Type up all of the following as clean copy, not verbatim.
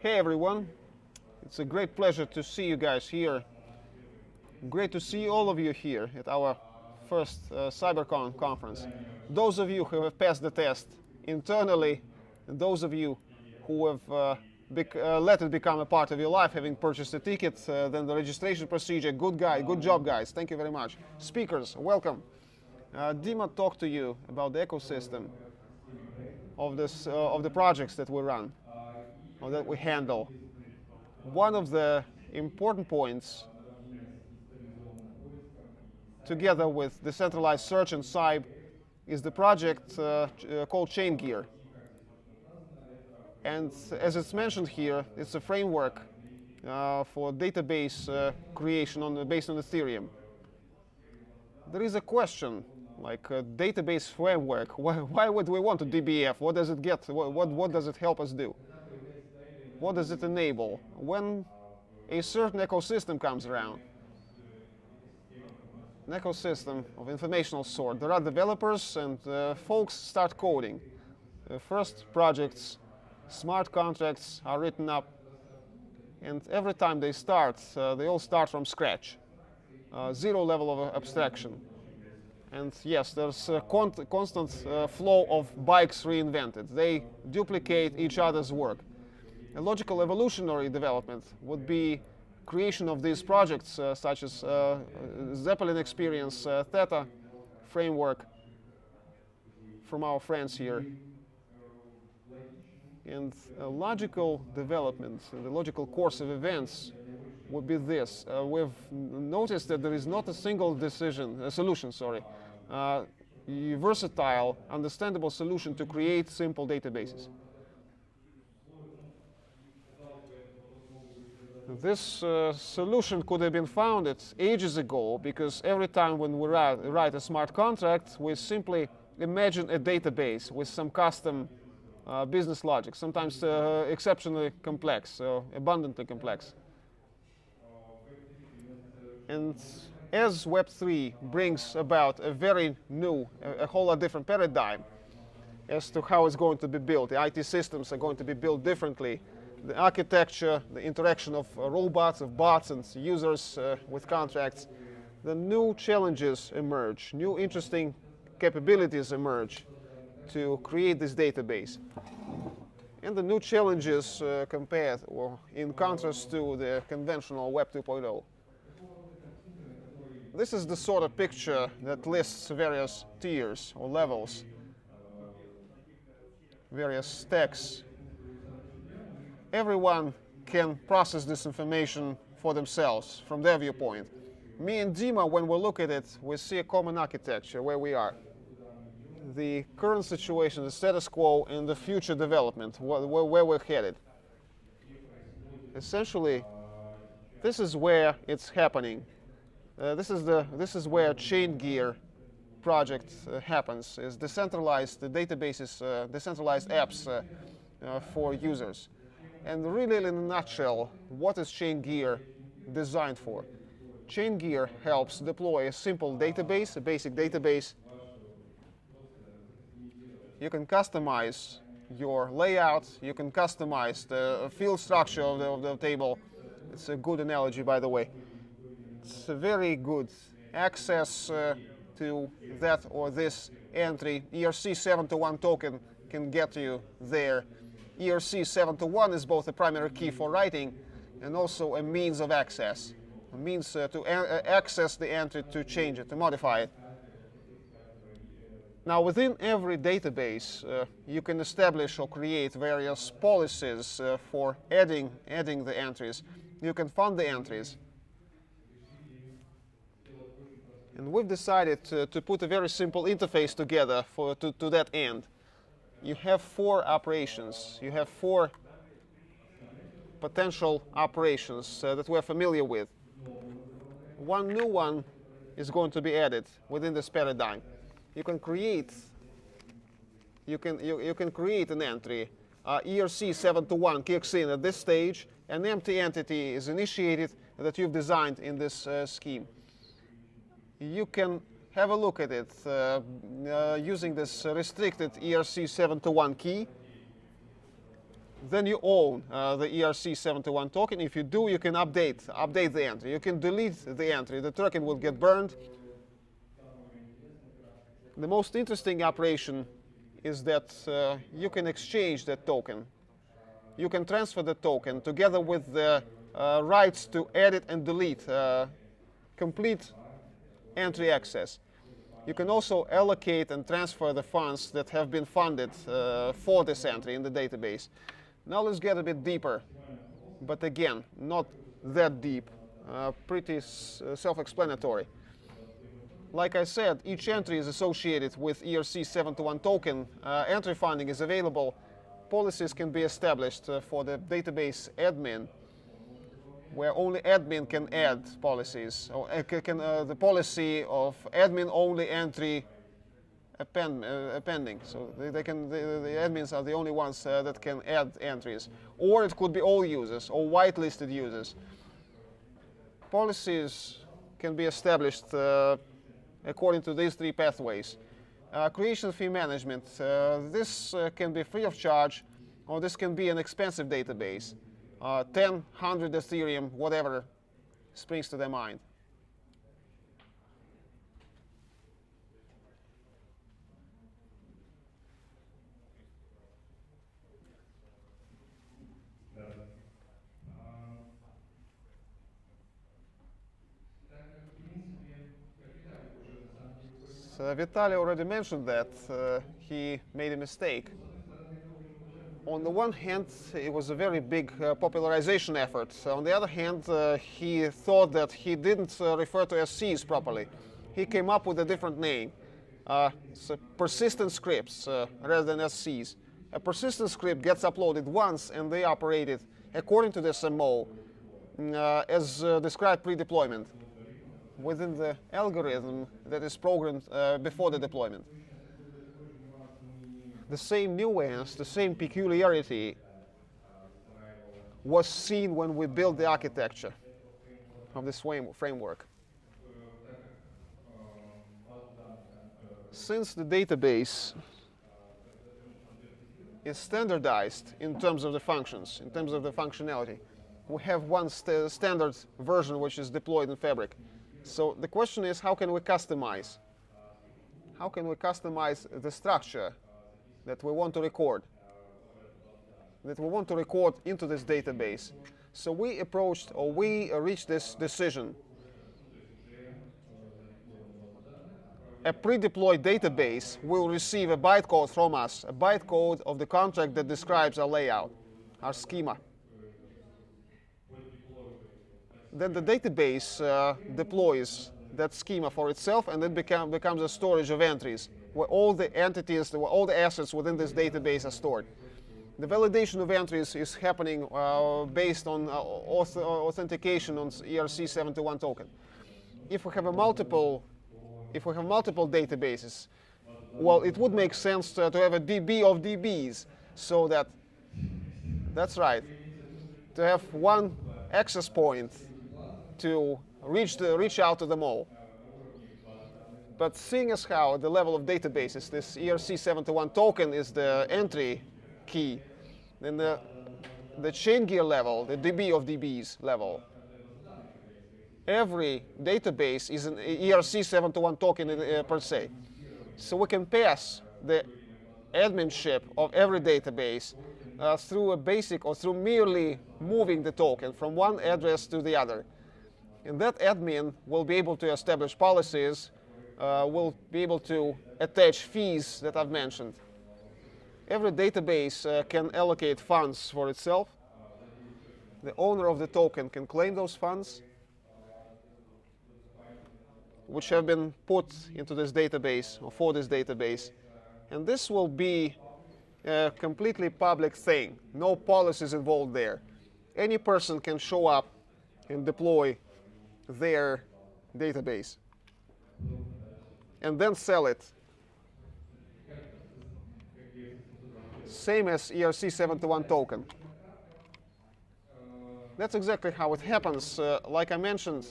Hey everyone, it's a great pleasure to see you guys here. Great to see all of you here at our first CyberCon conference. Those of you who have passed the test internally, and those of you who have let it become a part of your life, having purchased a ticket, then the registration procedure, good job guys, thank you very much. Speakers, welcome. Dima talked to you about the ecosystem of the projects that we run, or that we handle. One of the important points, together with decentralized search and Cyb, is the project called Chaingear. And as it's mentioned here, it's a framework for database creation based on Ethereum. There is a question, like a database framework. Why would we want a DBF? What does it get? What does it help us do? What does it enable? When a certain ecosystem comes around, an ecosystem of informational sort, there are developers and folks start coding. First projects, smart contracts are written up, and every time they start, they all start from scratch. Zero level of abstraction. And yes, there's a constant flow of bikes reinvented. They duplicate each other's work. A logical evolutionary development would be creation of these projects such as Zeppelin Experience, Theta framework from our friends here. And a logical development, the logical course of events would be this. We've noticed that there is not a single solution, versatile, understandable solution to create simple databases. This solution could have been founded ages ago, because every time when we write a smart contract, we simply imagine a database with some custom business logic, sometimes exceptionally complex, abundantly complex. And as Web3 brings about a very new, a whole lot different paradigm as to how it's going to be built, the IT systems are going to be built differently. The architecture, the interaction of robots, of bots and users with contracts, the new challenges emerge, new interesting capabilities emerge to create this database. And the new challenges compared, or in contrast to the conventional Web 2.0. This is the sort of picture that lists various tiers or levels, various stacks. Everyone can process this information for themselves, from their viewpoint. Me and Dima, when we look at it, we see a common architecture where we are. The current situation, the status quo, and the future development, where we're headed. Essentially, this is where it's happening. This is where Chaingear project happens, is decentralized databases, decentralized apps for users. And really, in a nutshell, what is Chaingear designed for? Chaingear helps deploy a simple database, a basic database. You can customize your layout, you can customize the field structure of the table. It's a good analogy, by the way. It's a very good access to that or this entry. ERC721 token can get you there. ERC721 is both a primary key for writing and also a means of access, a means to access the entry, to change it, to modify it. Now, within every database, you can establish or create various policies for adding the entries. You can fund the entries. And we've decided to put a very simple interface together to that end. You have 4 operations. You have 4 potential operations that we're familiar with. One new one is going to be added within this paradigm. You can create an entry. ERC721 kicks in at this stage. An empty entity is initiated that you've designed in this scheme. You can have a look at it using this restricted ERC721 key. then you own the ERC-71 token. If you do, you can update the entry. You can delete the entry. The token will get burned. The most interesting operation is that you can exchange that token. You can transfer the token together with the rights to edit and delete, complete entry access. You can also allocate and transfer the funds that have been funded for this entry in the database. Now let's get a bit deeper, but again, not that deep, pretty self-explanatory. Like I said, each entry is associated with ERC-71 token. Entry funding is available. Policies can be established for the database admin, where only admin can add policies. Or the policy of admin only entry appending. So the admins are the only ones that can add entries. Or it could be all users or whitelisted users. Policies can be established according to these three pathways. Creation fee management. This can be free of charge, or this can be an expensive database. 10, 100 Ethereum, whatever springs to their mind. Vitaly already mentioned that he made a mistake. On the one hand, it was a very big popularization effort. On the other hand, he thought that he didn't refer to SCs properly. He came up with a different name. So persistent scripts rather than SCs. A persistent script gets uploaded once and they operate it according to the SMO as described pre-deployment, within the algorithm that is programmed before the deployment. The same nuance, the same peculiarity was seen when we built the architecture of this framework. Since the database is standardized in terms of the functions, in terms of the functionality, we have one standard version which is deployed in Fabric. So the question is, how can we customize? How can we customize the structure that we want to record, into this database? So we approached, or we reached this decision. A pre-deployed database will receive a bytecode from us, a bytecode of the contract that describes our layout, our schema. Then the database deploys that schema for itself, and then becomes a storage of entries, where all the entities, where all the assets within this database are stored. The validation of entries is happening based on authentication on ERC-71 token. If we have multiple databases, well, it would make sense to have a DB of DBs, so that's right, to have one access point to reach out to them all. But seeing as how at the level of databases, this ERC-71 token is the entry key, then the Chaingear level, the DB of DBs level, every database is an ERC-71 token per se. So we can pass the adminship of every database through a basic, or through merely moving the token from one address to the other. And that admin will be able to establish policies, will be able to attach fees that I've mentioned. Every database can allocate funds for itself. The owner of the token can claim those funds, which have been put into this database, or for this database. And this will be a completely public thing. No policies involved there. Any person can show up and deploy their database and then sell it. Same as ERC-71 token. That's exactly how it happens. Like I mentioned,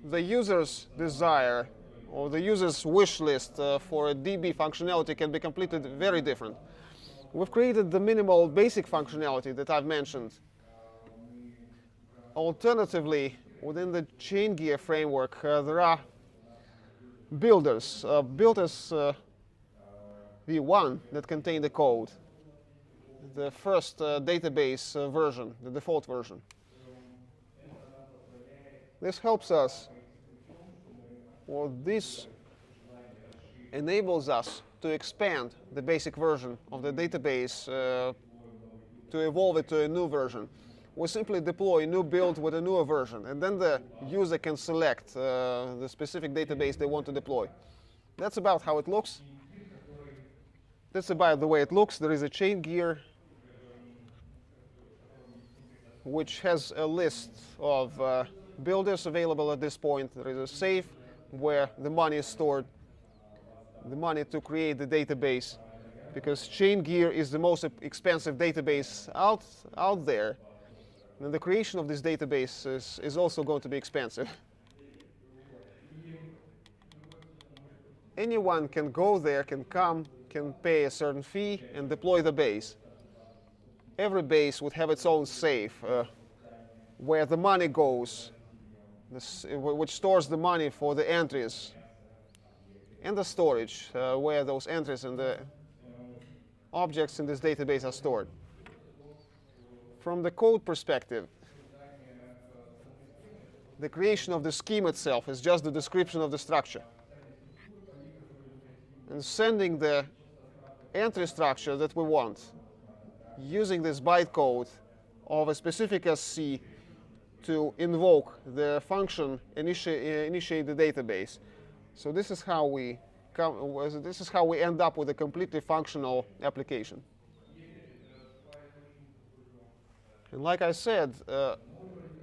the user's desire or the user's wish list for a DB functionality can be completely very different. We've created the minimal basic functionality that I've mentioned. Alternatively, within the Chaingear framework, there are builders, builders v1 that contain the code, the first database version, the default version. This helps us, or this enables us to expand the basic version of the database to evolve it to a new version. We simply deploy a new build with a newer version, and then the user can select the specific database they want to deploy. That's about how it looks. That's about the way it looks. There is a Chaingear which has a list of builders available at this point. There is a safe where the money is stored, the money to create the database, because Chaingear is the most expensive database out there. And the creation of this database is also going to be expensive. Anyone can go there, can come, can pay a certain fee and deploy the base. Every base would have its own safe where the money goes, which stores the money for the entries, and the storage where those entries and the objects in this database are stored. From the code perspective, the creation of the scheme itself is just the description of the structure. And sending the entry structure that we want, using this bytecode of a specific SC to invoke the function initiate the database. So this is how we end up with a completely functional application. And like I said,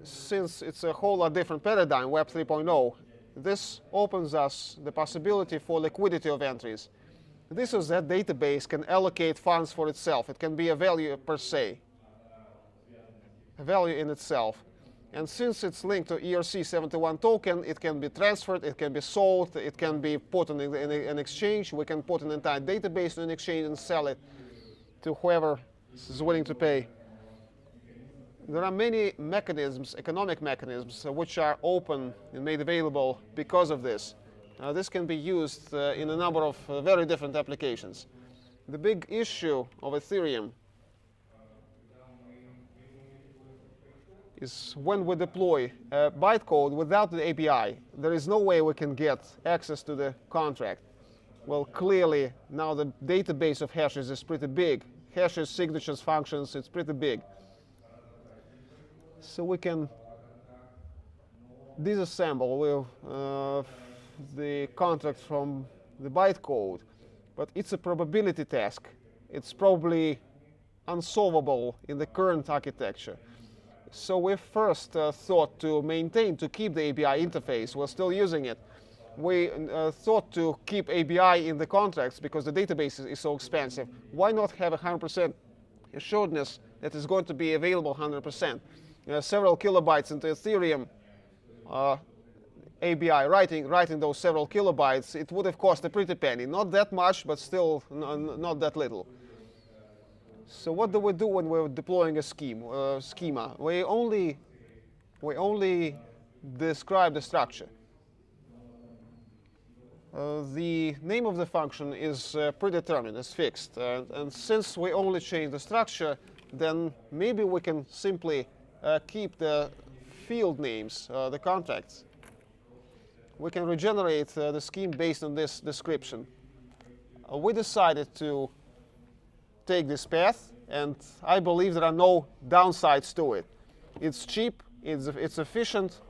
since it's a whole lot different paradigm, Web 3.0, this opens us the possibility for liquidity of entries. This is that database can allocate funds for itself. It can be a value per se, a value in itself. And since it's linked to ERC-71 token, it can be transferred, it can be sold, it can be put in an exchange. We can put an entire database in an exchange and sell it to whoever is willing to pay. There are many mechanisms, economic mechanisms, which are open and made available because of this. This can be used in a number of very different applications. The big issue of Ethereum is when we deploy bytecode without the API, there is no way we can get access to the contract. Well, clearly, now the database of hashes is pretty big. Hashes, signatures, functions, it's pretty big. So we can disassemble the contract from the bytecode, but it's a probability task. It's probably unsolvable in the current architecture. So we first thought to keep the API interface. We're still using it. We thought to keep API in the contracts because the database is so expensive. Why not have 100% assuredness that it's going to be available 100%? Several kilobytes into Ethereum API, writing those several kilobytes, it would have cost a pretty penny. Not that much, but still not that little. So what do we do when we're deploying a schema? We only describe the structure. The name of the function is predetermined, is fixed. And since we only change the structure, then maybe we can simply keep the field names, the contracts. We can regenerate the scheme based on this description. We decided to take this path, and I believe there are no downsides to it. It's cheap, it's efficient,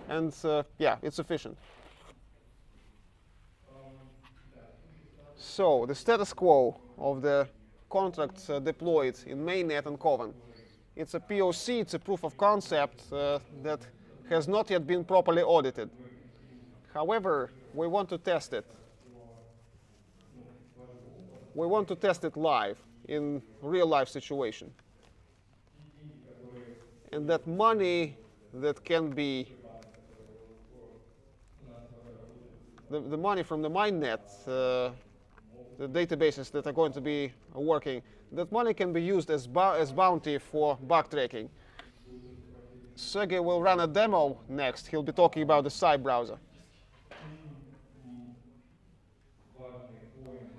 and yeah, it's efficient. So the status quo of the contracts deployed in mainnet and Kovan. It's a POC, it's a proof of concept that has not yet been properly audited. However, we want to test it. We want to test it live, in real-life situation. And that money that can be, the money from the mainnet the databases that are going to be working, that money can be used as bounty for bug tracking. Sergey will run a demo next. He'll be talking about the side browser.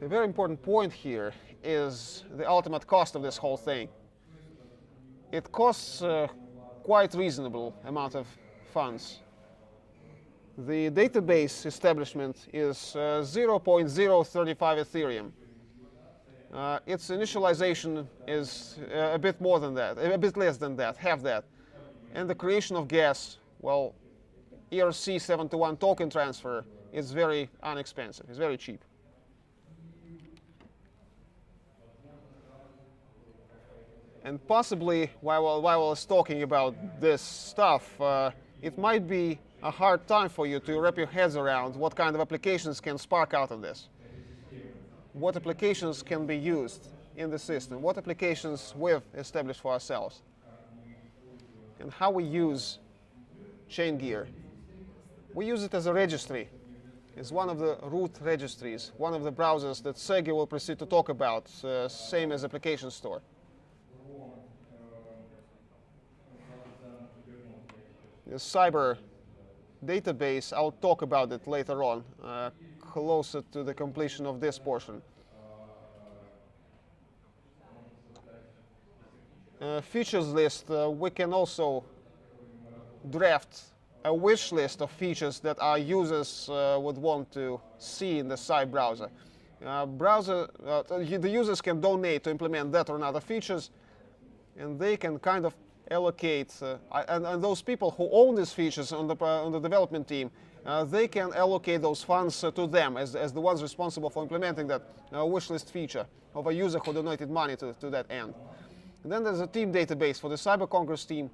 A very important point here is the ultimate cost of this whole thing. It costs quite reasonable amount of funds. The database establishment is 0.035 Ethereum. Its initialization is a bit more than that, a bit less than that, half that. And the creation of gas, well, ERC-71 token transfer is very inexpensive, it's very cheap. And possibly, while I was talking about this stuff, it might be a hard time for you to wrap your heads around what kind of applications can spark out of this. What applications can be used in the system, what applications we've established for ourselves, and how we use Chaingear. We use it as a registry. It's one of the root registries, one of the browsers that Sergey will proceed to talk about, same as Application Store. The cyber database, I'll talk about it later on, closer to the completion of this portion. Features list, we can also draft a wish list of features that our users would want to see in the side browser. The users can donate to implement that or other features, and they can kind of allocate, and those people who own these features on the development team, they can allocate those funds to them as the ones responsible for implementing that wishlist feature of a user who donated money to that end. And then there's a team database for the Cyber Congress team.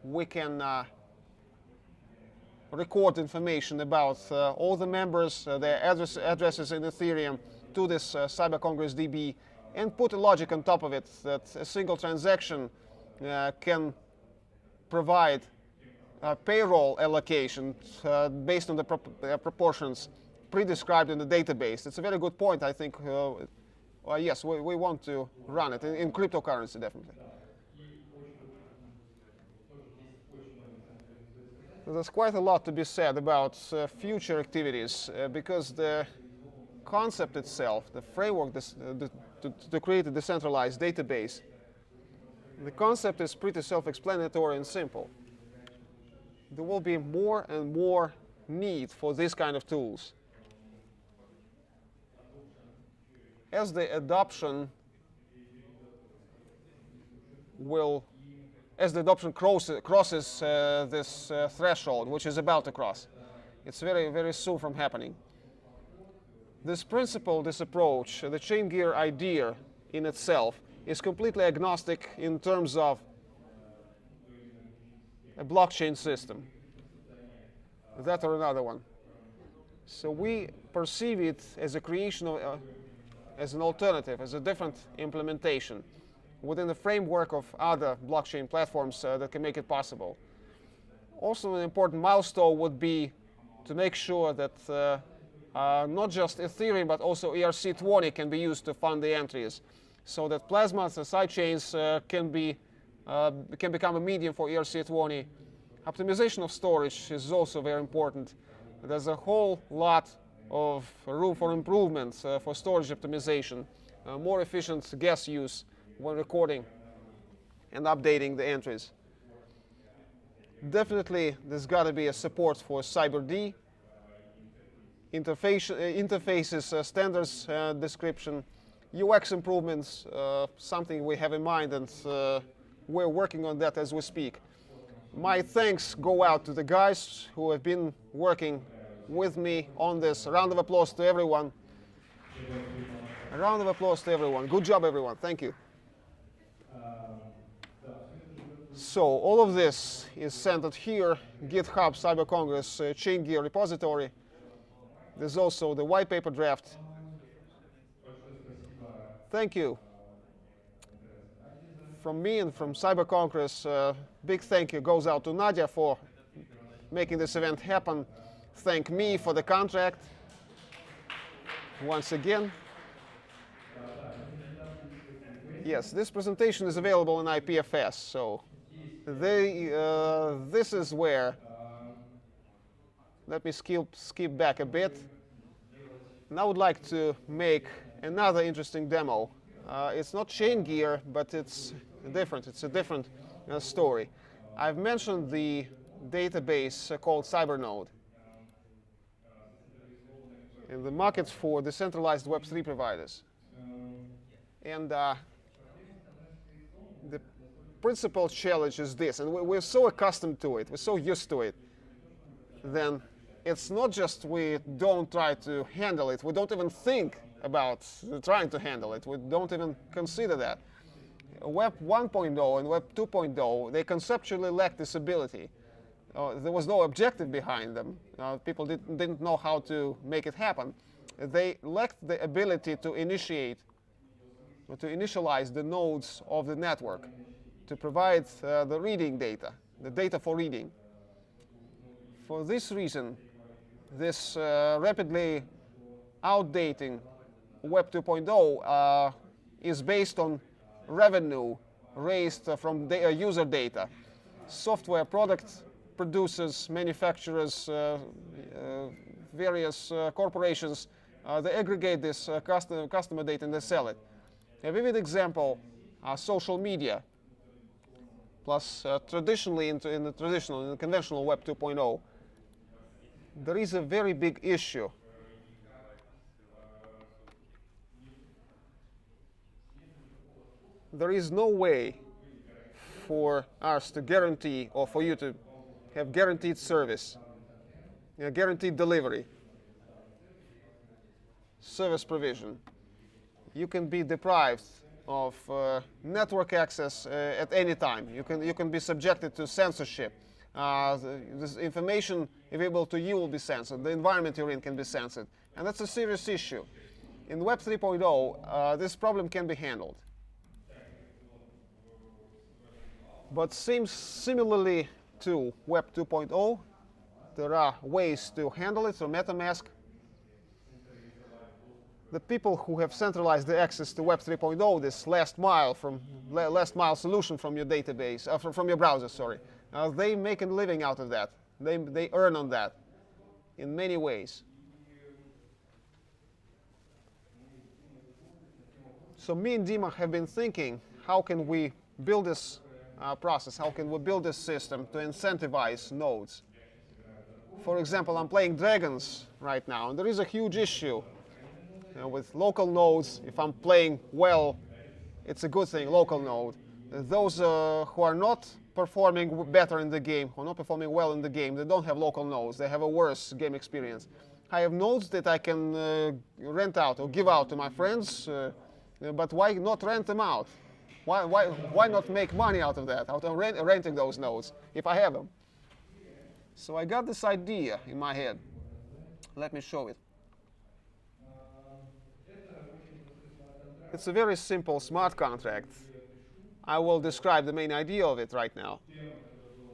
We can record information about all the members, their addresses in Ethereum to this Cyber Congress DB, and put a logic on top of it that a single transaction can provide payroll allocation based on the proportions pre-described in the database. It's a very good point, I think. Yes, we want to run it in cryptocurrency, definitely. There's quite a lot to be said about future activities because the concept itself, the framework to create a decentralized database, the concept is pretty self-explanatory and simple. There will be more and more need for this kind of tools. As the adoption crosses this threshold, which is about to cross, it's very, very soon from happening. This principle, this approach, the Chaingear idea in itself is completely agnostic in terms of a blockchain system, that or another one. So we perceive it as a creation of, as an alternative, as a different implementation within the framework of other blockchain platforms that can make it possible. Also, an important milestone would be to make sure that not just Ethereum, but also ERC-20 can be used to fund the entries, so that plasmas and sidechains can become a medium for ERC-20. Optimization of storage is also very important. There's a whole lot of room for improvements for storage optimization, more efficient gas use when recording and updating the entries. Definitely, there's got to be a support for CyberD, interfaces, standards description, UX improvements, something we have in mind, and we're working on that as we speak. My thanks go out to the guys who have been working with me on this. A round of applause to everyone. A round of applause to everyone. Good job, everyone. Thank you. So all of this is centered here, GitHub Cyber Congress Chaingear repository. There's also the white paper draft. Thank you. From me and from Cyber Congress, big thank you goes out to Nadia for making this event happen. Thank me for the contract once again. Yes, this presentation is available in IPFS, so this is where, let me skip back a bit, and I would like to make another interesting demo. It's not Chaingear, but it's different. It's a different story. I've mentioned the database called Cybernode in the market for decentralized Web3 providers. And the principal challenge is this, and we're so accustomed to it, we're so used to it, then it's not just we don't try to handle it, we don't even think about trying to handle it, we don't even consider that. Web 1.0 and Web 2.0, they conceptually lack this ability. There was no objective behind them. People didn't know how to make it happen. They lacked the ability to initialize the nodes of the network, to provide the reading data, the data for reading. For this reason, this rapidly outdating Web 2.0 is based on revenue raised from user data. Software product producers, manufacturers, various corporations, they aggregate this customer data and they sell it. A vivid example are social media. Plus, traditionally, in the conventional Web 2.0, there is a very big issue. There is no way for us to guarantee, or for you to have guaranteed service, guaranteed delivery, service provision. You can be deprived of network access at any time. You can be subjected to censorship. This information available to you will be censored. The environment you're in can be censored. And that's a serious issue. In Web 3.0, this problem can be handled. But similarly to Web 2.0, there are ways to handle it through MetaMask. The people who have centralized the access to Web 3.0, this last mile solution from your database, from your browser, sorry, they make a living out of that. They earn on that in many ways. So me and Dima have been thinking, how can we build this process? How can we build this system to incentivize nodes? For example, I'm playing Dragons right now, and there is a huge issue with local nodes. If I'm playing well, it's a good thing, local node. Those who are not performing better in the game, who are not performing well in the game, they don't have local nodes. They have a worse game experience. I have nodes that I can rent out or give out to my friends, but why not rent them out? Why not make money out of that, out of renting those nodes, if I have them? So I got this idea in my head. Let me show it. It's a very simple smart contract. I will describe the main idea of it right now.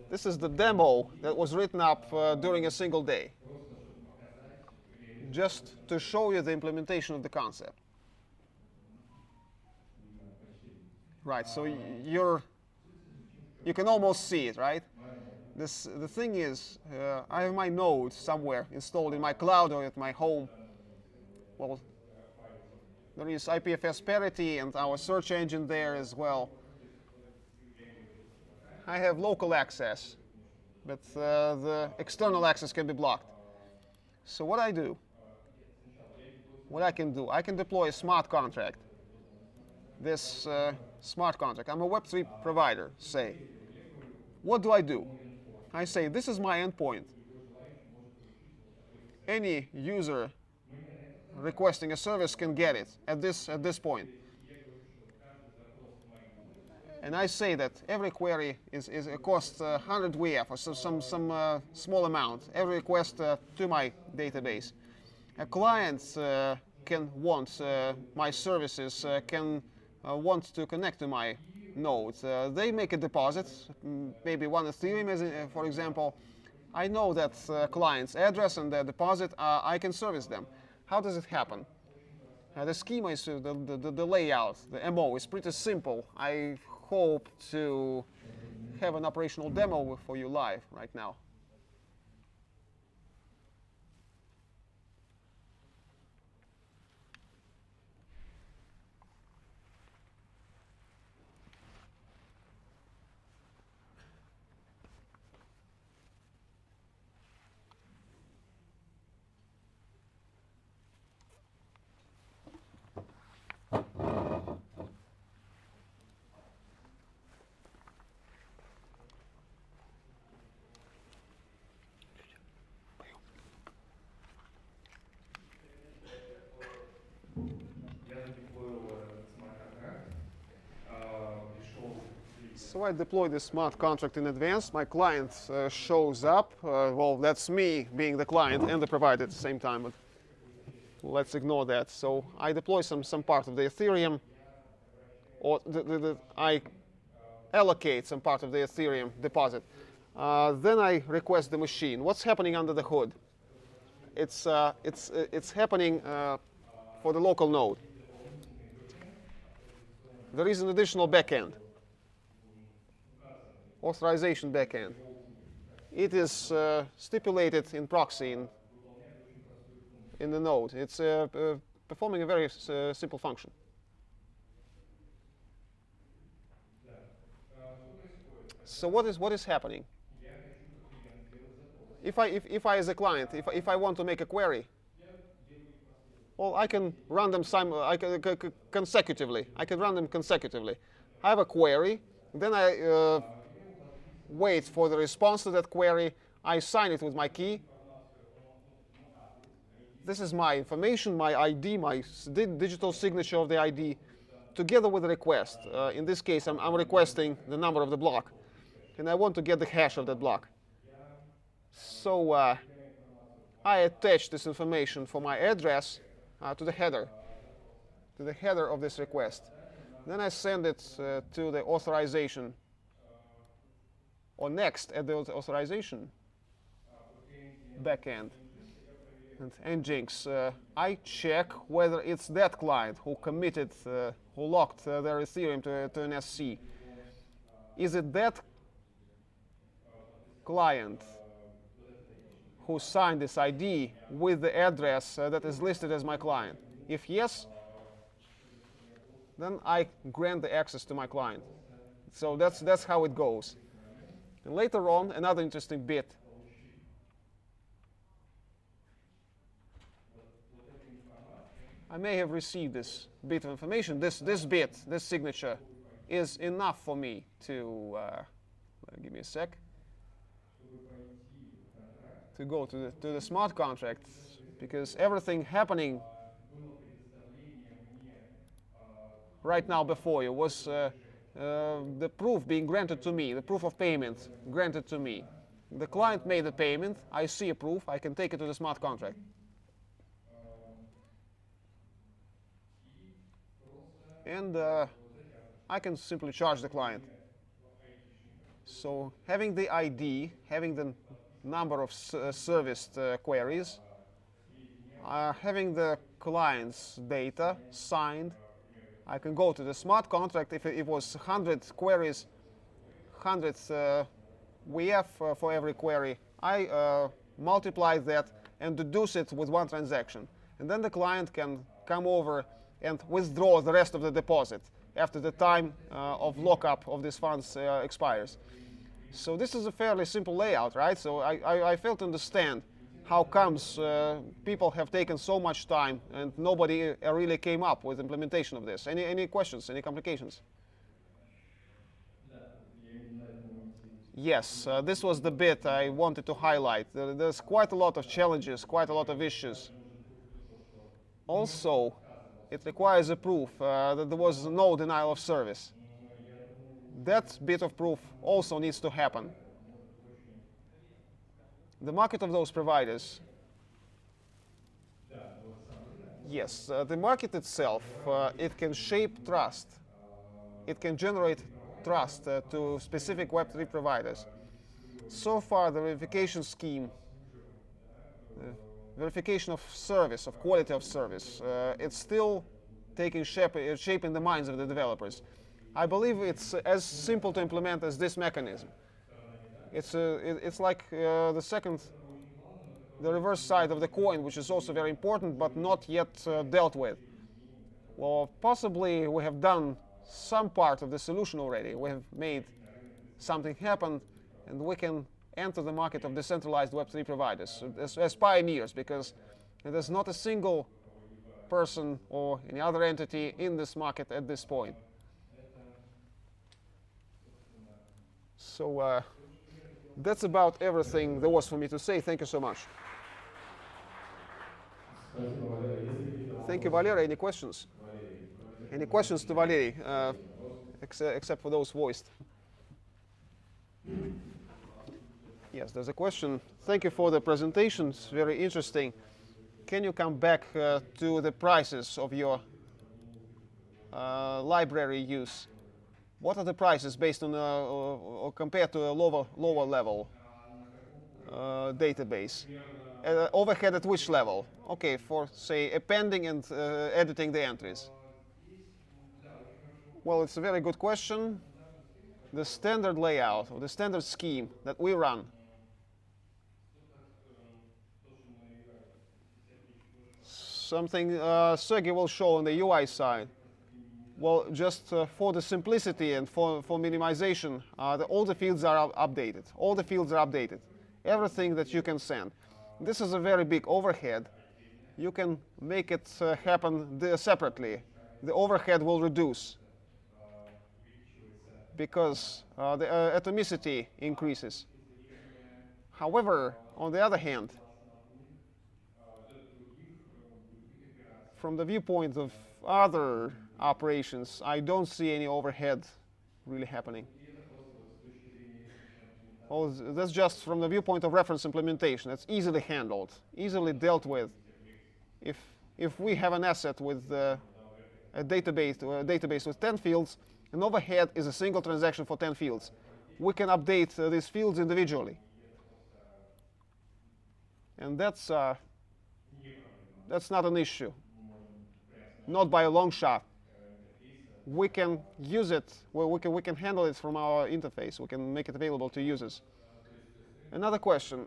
This is the demo that was written up during a single day, just to show you the implementation of the concept. Right, so you can almost see it, right? The thing is, I have my node somewhere installed in my cloud or at my home. Well, there is IPFS parity and our search engine there as well. I have local access, but the external access can be blocked. So what I can do, I can deploy a smart contract. This smart contract, I'm a Web3 provider, say. What do? I say, this is my endpoint. Any user requesting a service can get it at this point. And I say that every query costs 100 WF, or some small amount, every request to my database. A client can want my services, can want to connect to my nodes. They make a deposit, maybe 1 Ethereum, for example. I know that client's address and their deposit, I can service them. How does it happen? The schema is the layout, the MO is pretty simple. I hope to have an operational demo for you live right now. So I deploy this smart contract in advance. My client shows up. Well, that's me being the client and the provider at the same time, but let's ignore that. So I deploy some part of the Ethereum, or I allocate some part of the Ethereum deposit. Then I request the machine. What's happening under the hood? It's happening for the local node. There is an additional backend. Authorization backend. It is stipulated in proxy in the node. It's performing a very simple function. So what is happening? If I as a client, if I want to make a query, well, I can run them consecutively. I can run them consecutively. I have a query, then I wait for the response to that query. I sign it with my key. This is my information, my ID, my digital signature of the ID, together with the request. In this case, I'm requesting the number of the block, and I want to get the hash of that block. So I attach this information for my address to the header of this request. Then I send it to the authorization, or next at the authorization backend. And Nginx, I check whether it's that client who committed, who locked their Ethereum to an SC. Is it that client who signed this ID with the address that is listed as my client? If yes, then I grant the access to my client. So that's how it goes. And later on, another interesting bit. I may have received this bit of information. This bit, this signature, is enough for me to, give me a sec, to go to the smart contract, because everything happening right now before you was the proof being granted to me, the proof of payment granted to me. The client made the payment, I see a proof, I can take it to the smart contract. And I can simply charge the client. So having the ID, having the number of serviced queries, having the client's data signed, I can go to the smart contract. If it was 100 queries, 100 WF for every query, I multiply that and deduce it with one transaction. And then the client can come over and withdraw the rest of the deposit after the time of lockup of these funds expires. So this is a fairly simple layout, right? So I fail to understand how comes people have taken so much time and nobody really came up with implementation of this. Any questions, any complications? Yes, this was the bit I wanted to highlight. There's quite a lot of challenges, quite a lot of issues. Also, it requires a proof that there was no denial of service. That bit of proof also needs to happen. The market of those providers. Yes, the market itself, it can shape trust. It can generate trust to specific Web3 providers. So far, the verification scheme, verification of service, of quality of service. It's still taking shape in the minds of the developers. I believe it's as simple to implement as this mechanism. It's like the reverse side of the coin, which is also very important, but not yet dealt with. Well, possibly we have done some part of the solution already. We have made something happen, and we can enter the market of decentralized Web3 providers as pioneers, because there's not a single person or any other entity in this market at this point. So that's about everything there was for me to say. Thank you so much. Thank you, Valera. Any questions? Any questions to Valery, except for those voiced? Yes, there's a question. Thank you for the presentation. It's very interesting. Can you come back to the prices of your library use? What are the prices based on or compared to a lower level database? Overhead at which level? Okay, for say appending and editing the entries. Well, it's a very good question. The standard layout or the standard scheme that we run something Sergey will show on the UI side. Well, just for the simplicity and for minimization, all the fields are updated. All the fields are updated. Everything that you can send. This is a very big overhead. You can make it happen separately. The overhead will reduce because the atomicity increases. However, on the other hand, from the viewpoint of other operations, I don't see any overhead really happening. Well, that's just from the viewpoint of reference implementation. It's easily handled, easily dealt with. If we have an asset with a database with 10 fields, an overhead is a single transaction for 10 fields. We can update these fields individually. And that's not an issue. Not by a long shot. We can use it, well, we can handle it from our interface. We can make it available to users. Another question.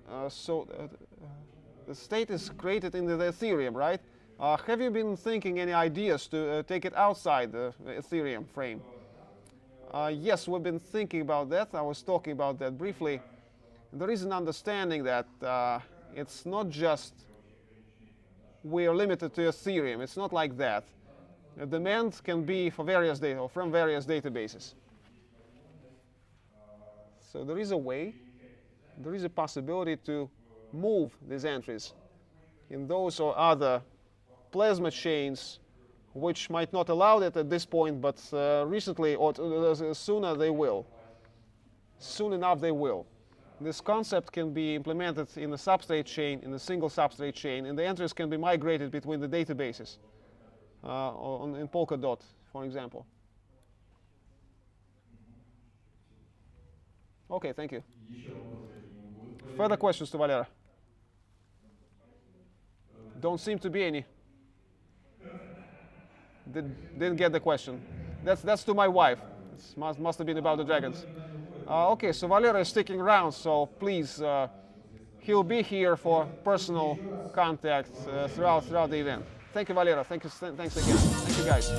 The state is created in the Ethereum, right? Have you been thinking any ideas to take it outside the Ethereum frame? Yes, we've been thinking about that. I was talking about that briefly. There is an understanding that it's not just we are limited to Ethereum. It's not like that. The demand can be for various data or from various databases. So there is a way, there is a possibility to move these entries in those or other plasma chains which might not allow it at this point, but recently or sooner they will. Soon enough they will. This concept can be implemented in a substrate chain, in a single substrate chain, and the entries can be migrated between the databases in Polkadot, for example. Okay, thank you. Further questions to Valera? Don't seem to be any. Didn't get the question. That's to my wife. It must have been about the dragons. Okay, so Valera is sticking around, so please, he'll be here for personal contact throughout the event. Thank you, Valera. Thanks again. Thank you, guys.